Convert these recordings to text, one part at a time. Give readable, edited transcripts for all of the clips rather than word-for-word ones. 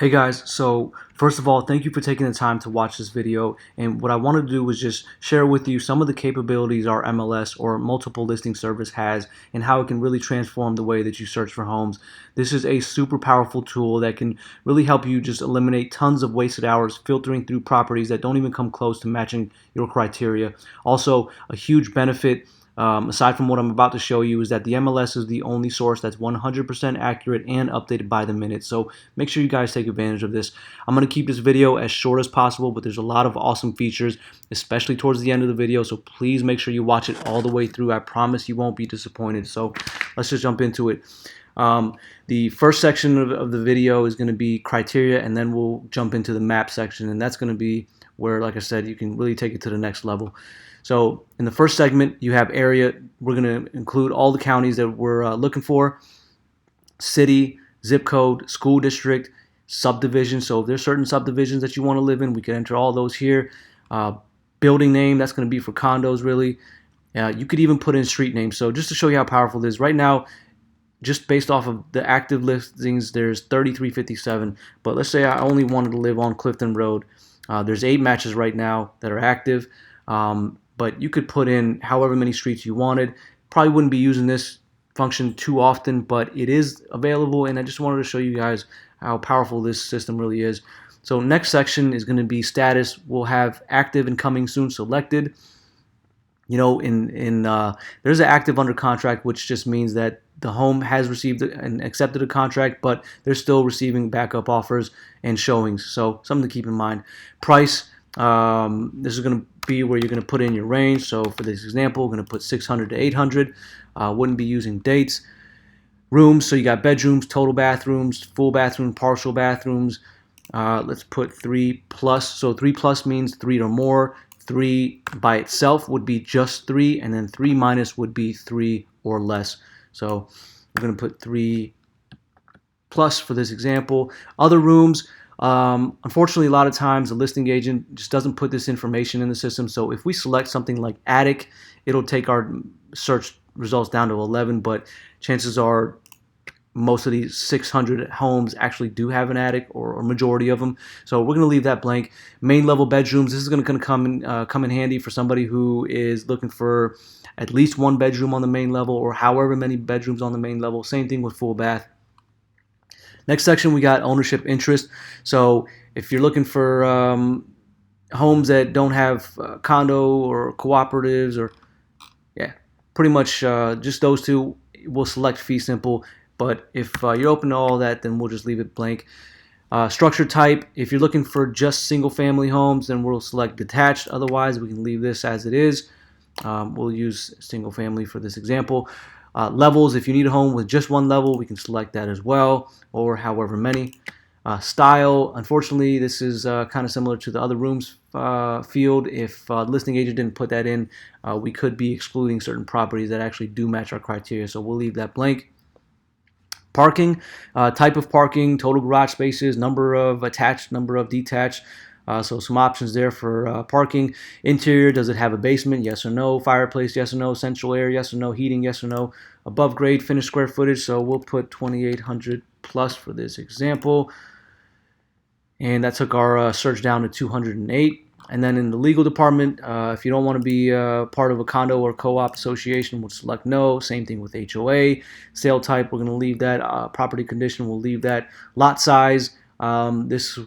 Hey guys, so first of all, thank you for taking the time to watch this video. And what I wanted to do was just share with you some of the capabilities our MLS or multiple listing service has and how it can really transform the way that you search for homes. This is a super powerful tool that can really help you just eliminate tons of wasted hours filtering through properties that don't even come close to matching your criteria. Also, a huge benefit aside from what I'm about to show you is that the MLS is the only source that's 100% accurate and updated by the minute. So make sure you guys take advantage of this. I'm going to keep this video as short as possible, but there's a lot of awesome features, especially towards the end of the video. So please make sure you watch it all the way through. I promise you won't be disappointed. So let's just jump into it. The first section of the video is going to be criteria, and then we'll jump into the map section, and that's going to be where, like I said, you can really take it to the next level. So in the first segment, you have area. We're going to include all the counties that we're looking for: city, zip code, school district, subdivision. So if there's certain subdivisions that you want to live in, we can enter all those here. Uh, Building name, that's going to be for condos, really. You could even put in street name. So just to show you how powerful it is, right now, just based off of the active listings, there's 3357. But let's say I only wanted to live on Clifton Road. There's 8 matches right now that are active. But you could put in however many streets you wanted. Probably wouldn't be using this function too often, but it is available, and I just wanted to show you guys how powerful this system really is. So next section is going to be status. We'll have active and coming soon selected. You know, there's an active under contract, which just means that the home has received and accepted a contract, but they're still receiving backup offers and showings. So something to keep in mind. Price. This is going to be where you're going to put in your range. So for this example, we're going to put 600 to 800. Wouldn't be using dates. Rooms, so you got bedrooms, total bathrooms, full bathroom, partial bathrooms. Let's put 3 plus. So 3 plus means 3 or more. 3 by itself would be just 3, and then 3 minus would be 3 or less. So we're going to put 3 plus for this example. Other rooms, unfortunately, a lot of times the listing agent just doesn't put this information in the system. So if we select something like attic, it'll take our search results down to 11, but chances are most of these 600 homes actually do have an attic, or majority of them. So we're going to leave that blank. Main level bedrooms, this is going to come in handy for somebody who is looking for at least 1 bedroom on the main level, or however many bedrooms on the main level. Same thing with full bath. Next section, we got ownership interest. So if you're looking for homes that don't have condo or cooperatives, or yeah, pretty much just those two, we'll select fee simple. But if you're open to all that, then we'll just leave it blank. Structure type, if you're looking for just single family homes, then we'll select detached. Otherwise, we can leave this as it is. We'll use single family for this example. Levels, if you need a home with just 1 level, we can select that as well, or however many. Style, unfortunately, this is kind of similar to the other rooms field. If the listing agent didn't put that in, we could be excluding certain properties that actually do match our criteria, so we'll leave that blank. Parking, type of parking, total garage spaces, number of attached, number of detached. So some options there for parking. Interior, does it have a basement? Yes or no. Fireplace, yes or no. Central air, yes or no. Heating, yes or no. Above grade, finished square footage. So we'll put 2,800 plus for this example. And that took our search down to 208. And then in the legal department, if you don't want to be part of a condo or co-op association, we'll select no. Same thing with HOA. Sale type, we're going to leave that. Property condition, we'll leave that. Lot size, this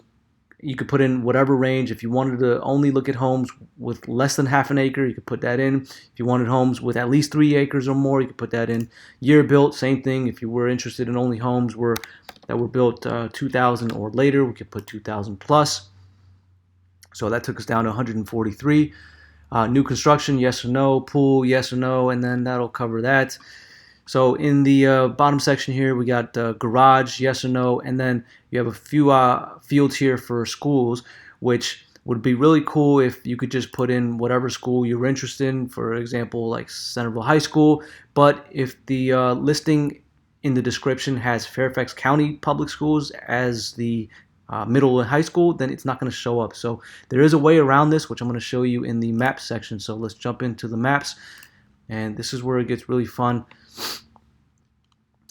you could put in whatever range. If you wanted to only look at homes with less than half an acre, you could put that in. If you wanted homes with at least 3 acres or more, you could put that in. Year built, same thing. If you were interested in only homes that were built 2000 or later, we could put 2000 plus. So that took us down to 143. New construction, yes or no. Pool, yes or no, and then that'll cover that. So in the bottom section here, we got garage, yes or no, and then you have a few fields here for schools, which would be really cool if you could just put in whatever school you're interested in, for example, like Centerville High School. But if the listing in the description has Fairfax County Public Schools as the middle and high school, then it's not going to show up. So there is a way around this, which I'm going to show you in the maps section. So let's jump into the maps, and this is where it gets really fun.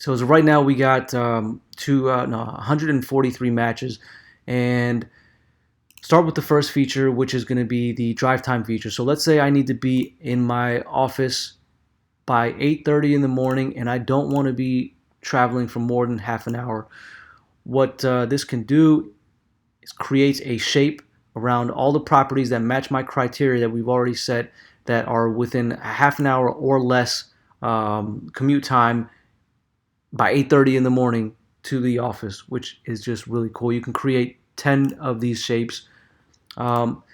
So as of right now, we got 143 matches, and start with the first feature, which is going to be the drive time feature. So let's say I need to be in my office by 8:30 in the morning, and I don't want to be traveling for more than half an hour. What this can do is creates a shape around all the properties that match my criteria that we've already set, that are within a half an hour or less commute time by 8:30 in the morning to the office, which is just really cool. You can create 10 of these shapes. Um,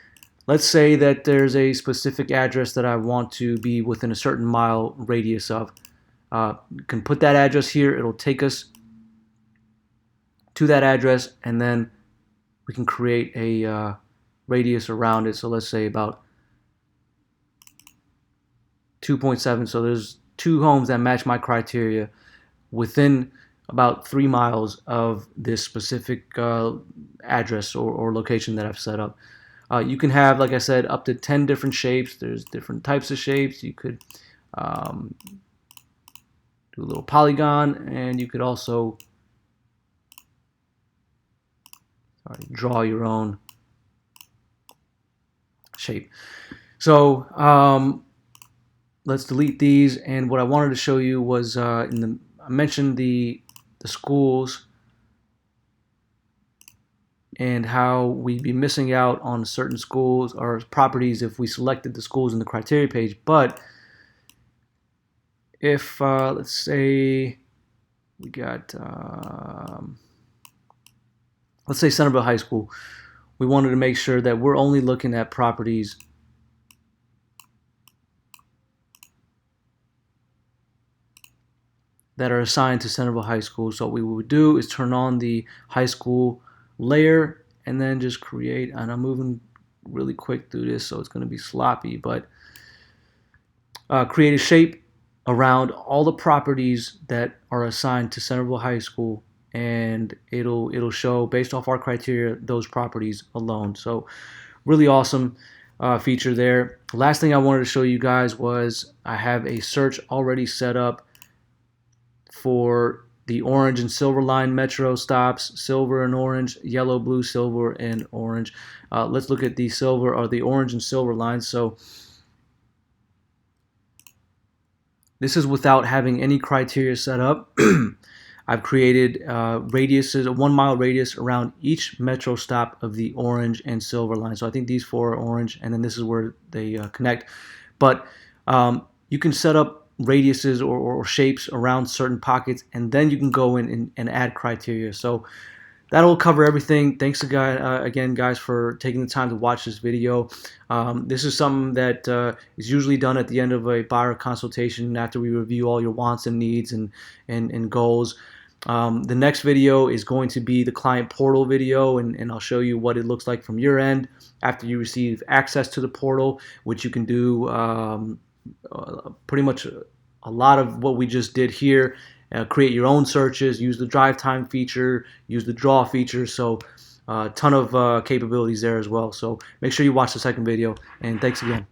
let's say that there's a specific address that I want to be within a certain mile radius of. You can put that address here. It'll take us to that address, and then we can create a radius around it. So let's say about 2.7. So there's 2 homes that match my criteria within about 3 miles of this specific address or location that I've set up. You can have, like I said, up to 10 different shapes. There's different types of shapes. You could do a little polygon, and you could also draw your own shape. So let's delete these. And what I wanted to show you was I mentioned the schools and how we'd be missing out on certain schools or properties if we selected the schools in the criteria page. But if let's say we got let's say Centerville High School, we wanted to make sure that we're only looking at properties that are assigned to Centerville High School. So what we would do is turn on the high school layer and then just create, and I'm moving really quick through this so it's going to be sloppy, but create a shape around all the properties that are assigned to Centerville High School, and it'll show based off our criteria those properties alone. So really awesome feature there. Last thing I wanted to show you guys was I have a search already set up for the orange and silver line metro stops, silver and orange, yellow, blue, silver, and orange. Let's look at the silver or the orange and silver lines. So this is without having any criteria set up. I've created radiuses, a 1 mile radius around each metro stop of the orange and silver line. So I think these 4 are orange, and then this is where they connect. But you can set up radiuses or shapes around certain pockets, and then you can go in and add criteria. So that'll cover everything. Thanks again, guys, for taking the time to watch this video. This is something that is usually done at the end of a buyer consultation after we review all your wants and needs and goals. The next video is going to be the client portal video, and I'll show you what it looks like from your end after you receive access to the portal, which you can do pretty much a lot of what we just did here. Create your own searches, use the drive time feature, use the draw feature. So a ton of capabilities there as well. So make sure you watch the second video, and thanks again.